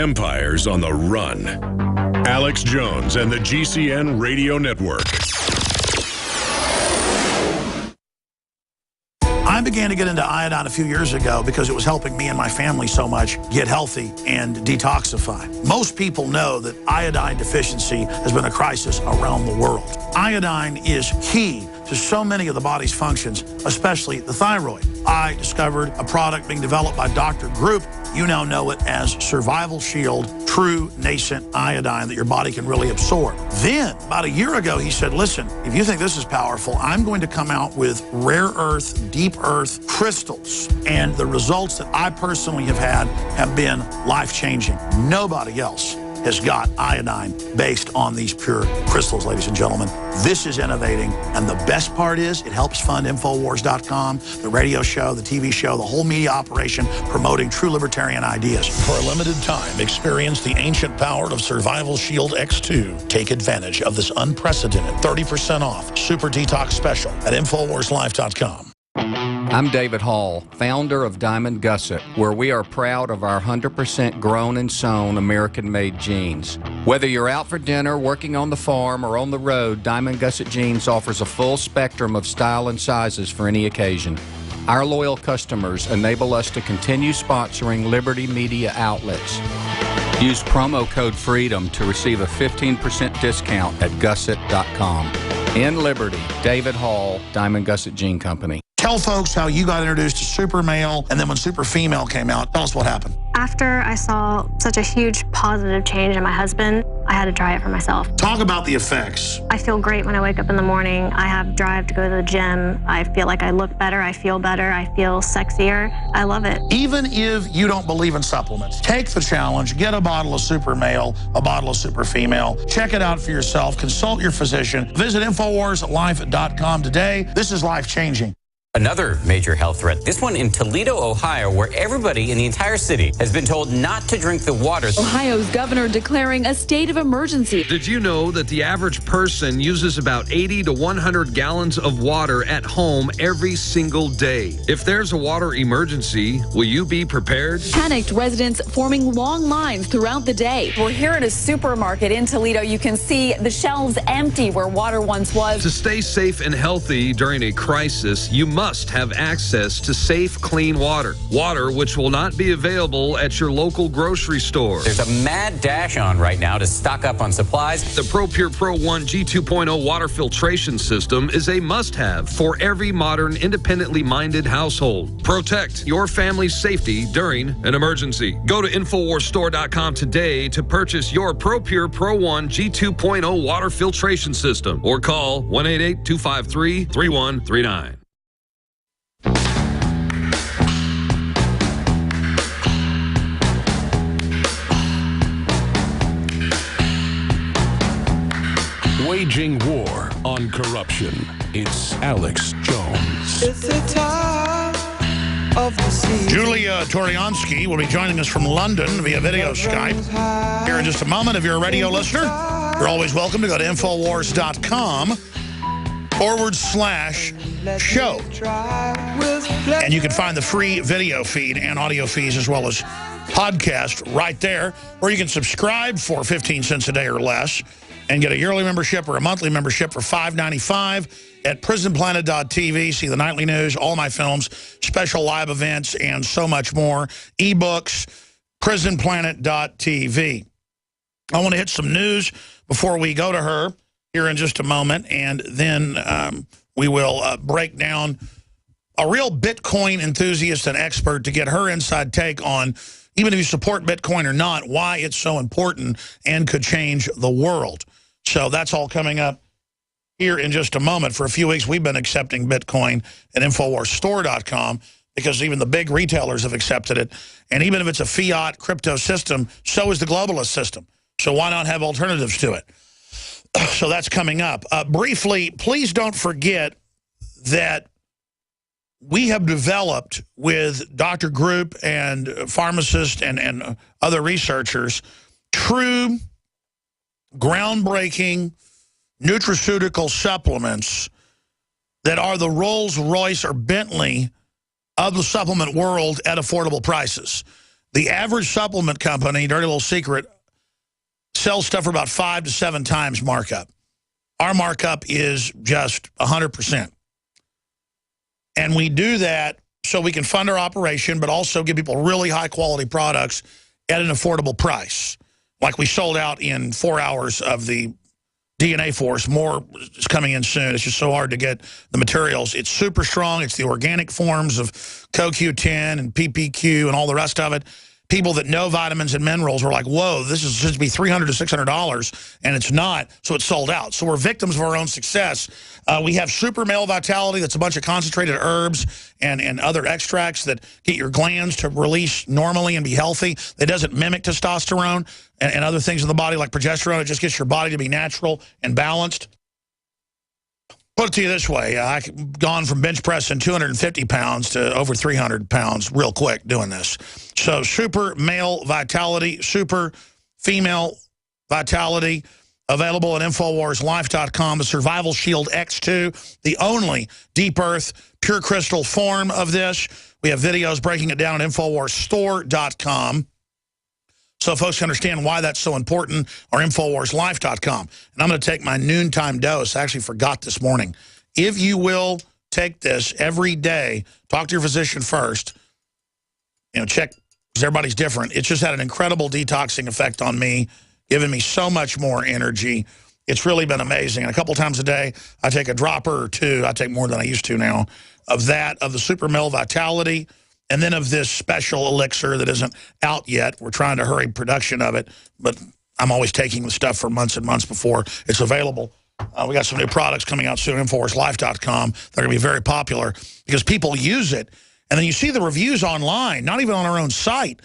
Empire's on the run. Alex Jones and the GCN Radio Network. I began to get into iodine a few years ago because it was helping me and my family so much get healthy and detoxify. Most people know that iodine deficiency has been a crisis around the world. Iodine is key to so many of the body's functions, especially the thyroid. I discovered a product being developed by Dr. Group. You now know it as Survival Shield, true nascent iodine that your body can really absorb. Then, about a year ago, he said, listen, if you think this is powerful, I'm going to come out with rare earth, deep earth crystals. And the results that I personally have had have been life-changing. Nobody else has got iodine based on these pure crystals, ladies and gentlemen. This is innovating, and the best part is it helps fund Infowars.com, the radio show, the TV show, the whole media operation promoting true libertarian ideas. For a limited time, experience the ancient power of Survival Shield X2. Take advantage of this unprecedented 30% off Super Detox special at InfoWarsLife.com. I'm David Hall, founder of Diamond Gusset, where we are proud of our 100% grown and sewn American-made jeans. Whether you're out for dinner, working on the farm, or on the road, Diamond Gusset Jeans offers a full spectrum of style and sizes for any occasion. Our loyal customers enable us to continue sponsoring Liberty Media outlets. Use promo code FREEDOM to receive a 15% discount at gusset.com. In Liberty, David Hall, Diamond Gusset Jean Company. Tell folks how you got introduced to Super Male, and then when Super Female came out, tell us what happened. After I saw such a huge positive change in my husband, I had to try it for myself. Talk about the effects. I feel great when I wake up in the morning. I have drive to go to the gym. I feel like I look better. I feel better. I feel sexier. I love it. Even if you don't believe in supplements, take the challenge. Get a bottle of Super Male, a bottle of Super Female. Check it out for yourself. Consult your physician. Visit InfoWarsLife.com today. This is life-changing. Another major health threat, this one in Toledo, Ohio, where everybody in the entire city has been told not to drink the water. Ohio's governor declaring a state of emergency. Did you know that the average person uses about 80 to 100 gallons of water at home every single day? If there's a water emergency, will you be prepared? Panicked residents forming long lines throughout the day. We're here at a supermarket in Toledo. You can see the shelves empty where water once was. To stay safe and healthy during a crisis, you must have access to safe, clean water. Water which will not be available at your local grocery store. There's a mad dash on right now to stock up on supplies. The ProPure Pro 1 G2.0 water filtration system is a must-have for every modern, independently minded household. Protect your family's safety during an emergency. Go to InfoWarsStore.com today to purchase your ProPure Pro 1 G2.0 water filtration system or call 1-888-253-3139. Waging war on corruption. It's Alex Jones. It's the time of the season. Julia Toriansky will be joining us from London via video Skype here in just a moment. If you're a radio listener, you're always welcome to go to Infowars.com/show. And you can find the free video feed and audio feeds as well as podcast right there, or you can subscribe for 15 cents a day or less and get a yearly membership or a monthly membership for $5.95 at prisonplanet.tv. See the nightly news, all my films, special live events, and so much more. Ebooks, prisonplanet.tv. I want to hit some news before we go to her here in just a moment, and then we will break down a real Bitcoin enthusiast and expert to get her inside take on, even if you support Bitcoin or not, why it's so important and could change the world. So that's all coming up here in just a moment. For a few weeks, we've been accepting Bitcoin at InfoWarsStore.com because even the big retailers have accepted it. And even if it's a fiat crypto system, so is the globalist system. So why not have alternatives to it? So that's coming up. Briefly, please don't forget that we have developed with Dr. Group and pharmacists and other researchers true, groundbreaking nutraceutical supplements that are the Rolls-Royce or Bentley of the supplement world at affordable prices. The average supplement company, dirty little secret, sells stuff for about 5 to 7 times markup. Our markup is just 100%. And we do that so we can fund our operation, but also give people really high-quality products at an affordable price. Like we sold out in 4 hours of the DNA Force. More is coming in soon. It's just so hard to get the materials. It's super strong. It's the organic forms of CoQ10 and PPQ and all the rest of it. People that know vitamins and minerals were like, whoa, this is supposed to be $300 to $600, and it's not, so it's sold out. So we're victims of our own success. We have Super Male Vitality. That's a bunch of concentrated herbs and other extracts that get your glands to release normally and be healthy. It doesn't mimic testosterone and other things in the body like progesterone. It just gets your body to be natural and balanced. Put it to you this way, I've gone from bench pressing 250 pounds to over 300 pounds real quick doing this. So Super Male Vitality, Super Female Vitality, available at InfoWarsLife.com. The Survival Shield X2, the only deep earth, pure crystal form of this. We have videos breaking it down at InfoWarsStore.com. So folks can understand why that's so important, or InfoWarsLife.com. And I'm going to take my noontime dose. I actually forgot this morning. If you will take this every day, talk to your physician first, check, because everybody's different. It's just had an incredible detoxing effect on me, giving me so much more energy. It's really been amazing. And a couple times a day, I take a dropper or 2. I take more than I used to now, of the Super Male Vitality, and then of this special elixir that isn't out yet. We're trying to hurry production of it, but I'm always taking the stuff for months and months before it's available. We got some new products coming out soon, InfoWarsLife.com. They're going to be very popular because people use it. And then you see the reviews online, not even on our own site.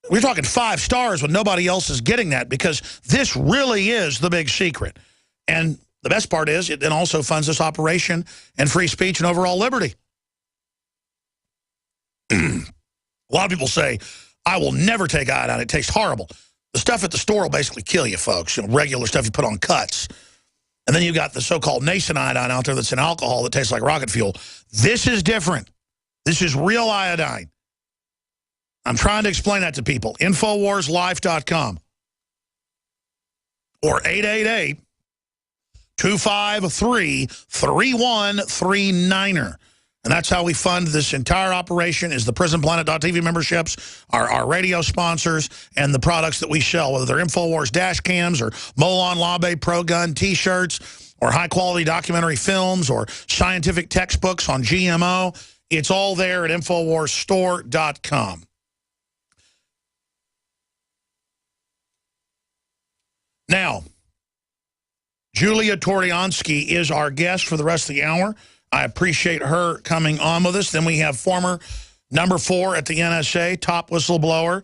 We're talking 5 stars when nobody else is getting that, because this really is the big secret. And the best part is it then also funds this operation and free speech and overall liberty. A lot of people say, I will never take iodine. It tastes horrible. The stuff at the store will basically kill you, folks. Regular stuff you put on cuts. And then you've got the so-called nascent iodine out there that's in alcohol that tastes like rocket fuel. This is different. This is real iodine. I'm trying to explain that to people. InfoWarsLife.com or 888-253-3139. And that's how we fund this entire operation, is the PrisonPlanet.tv memberships, our radio sponsors, and the products that we sell, whether they're InfoWars dash cams or Molon Labe Pro Gun T-shirts or high-quality documentary films or scientific textbooks on GMO. It's all there at InfoWarsStore.com. Now, Julia Toriansky is our guest for the rest of the hour. I appreciate her coming on with us. Then we have former number 4 at the NSA, top whistleblower,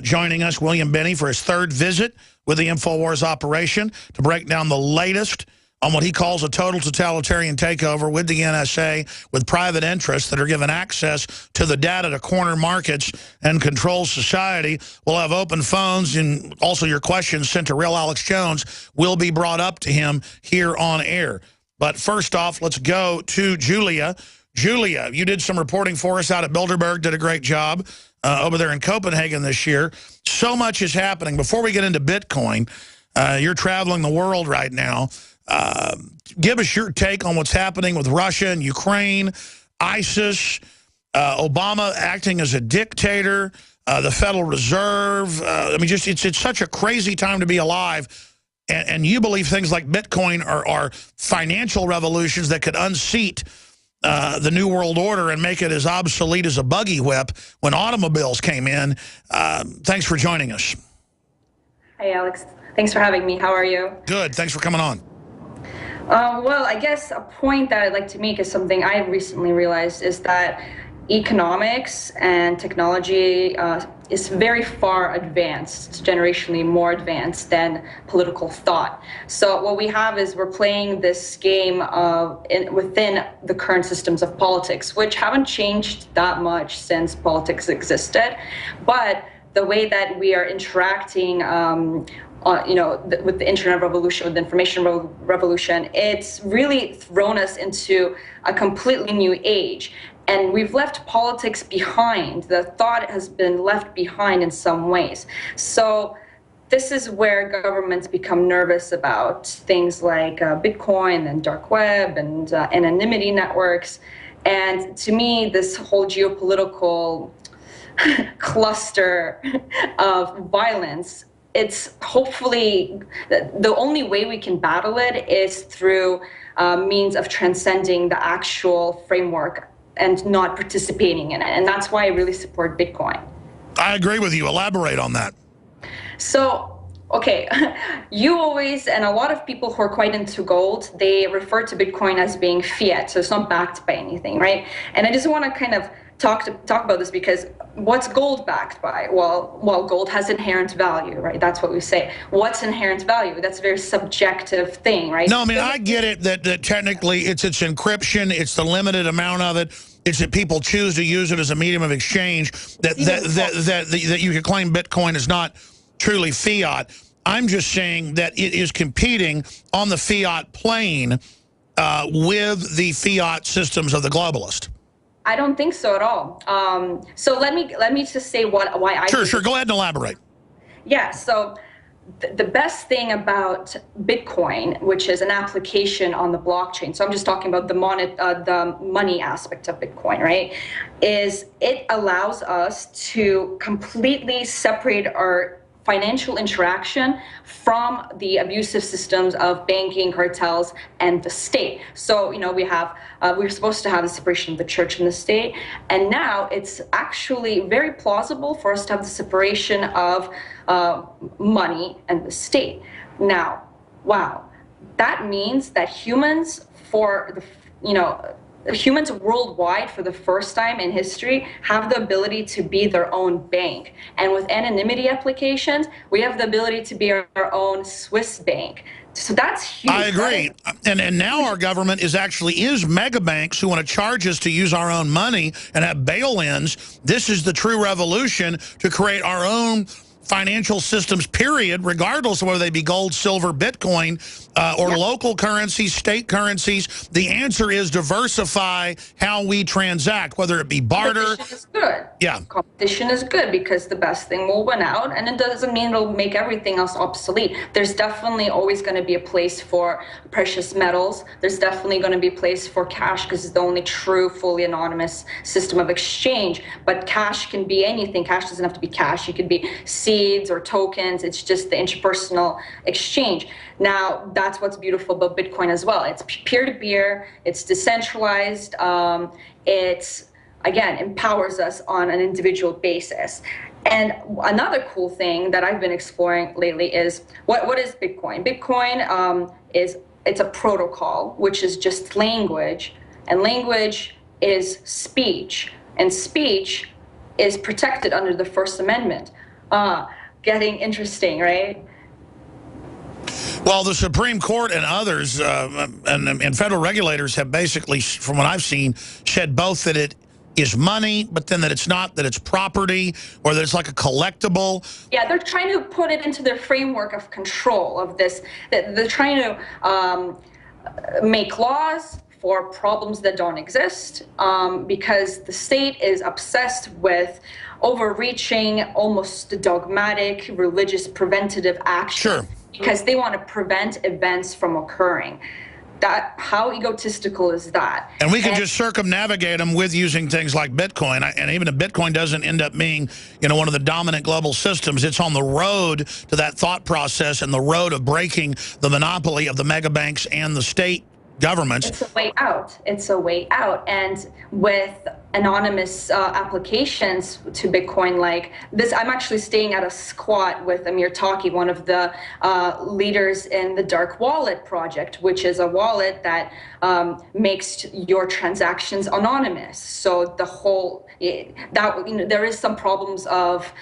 joining us, William Binney, for his 3rd visit with the InfoWars operation to break down the latest on what he calls a total totalitarian takeover with the NSA, with private interests that are given access to the data to corner markets and control society. We'll have open phones, and also your questions sent to Real Alex Jones will be brought up to him here on air. But first off, let's go to Julia. Julia, you did some reporting for us out at Bilderberg, did a great job over there in Copenhagen this year. So much is happening. Before we get into Bitcoin, you're traveling the world right now. Give us your take on what's happening with Russia and Ukraine, ISIS, Obama acting as a dictator, the Federal Reserve. I mean, just it's such a crazy time to be alive. And you believe things like Bitcoin are financial revolutions that could unseat the New World Order and make it as obsolete as a buggy whip when automobiles came in. Thanks for joining us. Hey, Alex. Thanks for having me. How are you? Good. Thanks for coming on. Well, I guess a point that I'd like to make is something I recently realized is that economics and technology is very far advanced, generationally more advanced than political thought. So what we have is we're playing this game within the current systems of politics, which haven't changed that much since politics existed. But the way that we are interacting with the internet revolution, with the information revolution, it's really thrown us into a completely new age. And we've left politics behind. The thought has been left behind in some ways. So this is where governments become nervous about things like Bitcoin and dark web and anonymity networks. And to me, this whole geopolitical cluster of violence, it's hopefully the only way we can battle it is through means of transcending the actual framework and not participating in it. And that's why I really support Bitcoin. I agree with you. Elaborate on that. So, okay, you always, and a lot of people who are quite into gold, they refer to Bitcoin as being fiat, so it's not backed by anything, right? And I just want to kind of talk about this because what's gold backed by? Well, gold has inherent value, right? That's what we say. What's inherent value? That's a very subjective thing, right? No, I mean, I get it that technically it's encryption, it's the limited amount of it, it's that people choose to use it as a medium of exchange, that you can claim Bitcoin is not truly fiat. I'm just saying that it is competing on the fiat plane with the fiat systems of the globalist. I don't think so at all. So let me just say why I sure go ahead and elaborate. Yeah, so the best thing about Bitcoin, which is an application on the blockchain, so I'm just talking about the money aspect of Bitcoin, right, is it allows us to completely separate our financial interaction from the abusive systems of banking, cartels, and the state. So, you know, we're supposed to have the separation of the church and the state, and now it's actually very plausible for us to have the separation of money and the state. Now, wow, that means that humans humans worldwide for the first time in history have the ability to be their own bank. And with anonymity applications, we have the ability to be our own Swiss bank. So that's huge. I agree. And now our government is mega banks who want to charge us to use our own money and have bail-ins. This is the true revolution to create our own financial systems, period, regardless of whether they be gold, silver, Bitcoin, or local currencies, state currencies. The answer is diversify how we transact, whether it be barter. Competition is good. Yeah. Competition is good because the best thing will win out, and it doesn't mean it'll make everything else obsolete. There's definitely always going to be a place for precious metals. There's definitely going to be a place for cash because it's the only true, fully anonymous system of exchange. But cash can be anything. Cash doesn't have to be cash. It could be seeds or tokens. It's just the interpersonal exchange. Now, that's what's beautiful about Bitcoin as well. It's peer-to-peer. It's decentralized. It's, again, empowers us on an individual basis. And another cool thing that I've been exploring lately is what is Bitcoin? Bitcoin it's a protocol, which is just language, and language is speech, and speech is protected under the First Amendment. Getting interesting, right? Well, the Supreme Court and others and federal regulators have basically, from what I've seen, said both that it is money, but then that it's not, that it's property, or that it's like a collectible. Yeah, they're trying to put it into their framework of control of this. They're trying to make laws for problems that don't exist because the state is obsessed with overreaching, almost dogmatic, religious preventative action. Sure. Because they want to prevent events from occurring. How egotistical is that? And we can just circumnavigate them with using things like Bitcoin. And even if Bitcoin doesn't end up being, one of the dominant global systems, it's on the road to that thought process and the road of breaking the monopoly of the mega banks and the state governments. It's a way out. It's a way out. And with anonymous applications to Bitcoin like this, I'm actually staying at a squat with Amir Taqi, one of the leaders in the Dark Wallet project, which is a wallet that makes your transactions anonymous. So the whole, there is some problems of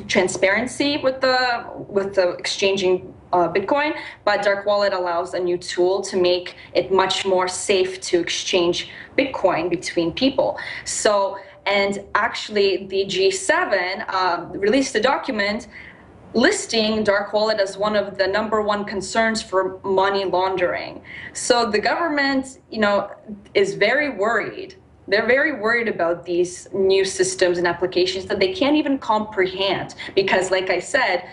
transparency with the exchanging Bitcoin, but Dark Wallet allows a new tool to make it much more safe to exchange Bitcoin between people. So, and actually the G7 released a document listing Dark Wallet as one of the #1 concerns for money laundering. So the government, is very worried They're very worried about these new systems and applications that they can't even comprehend because, like I said,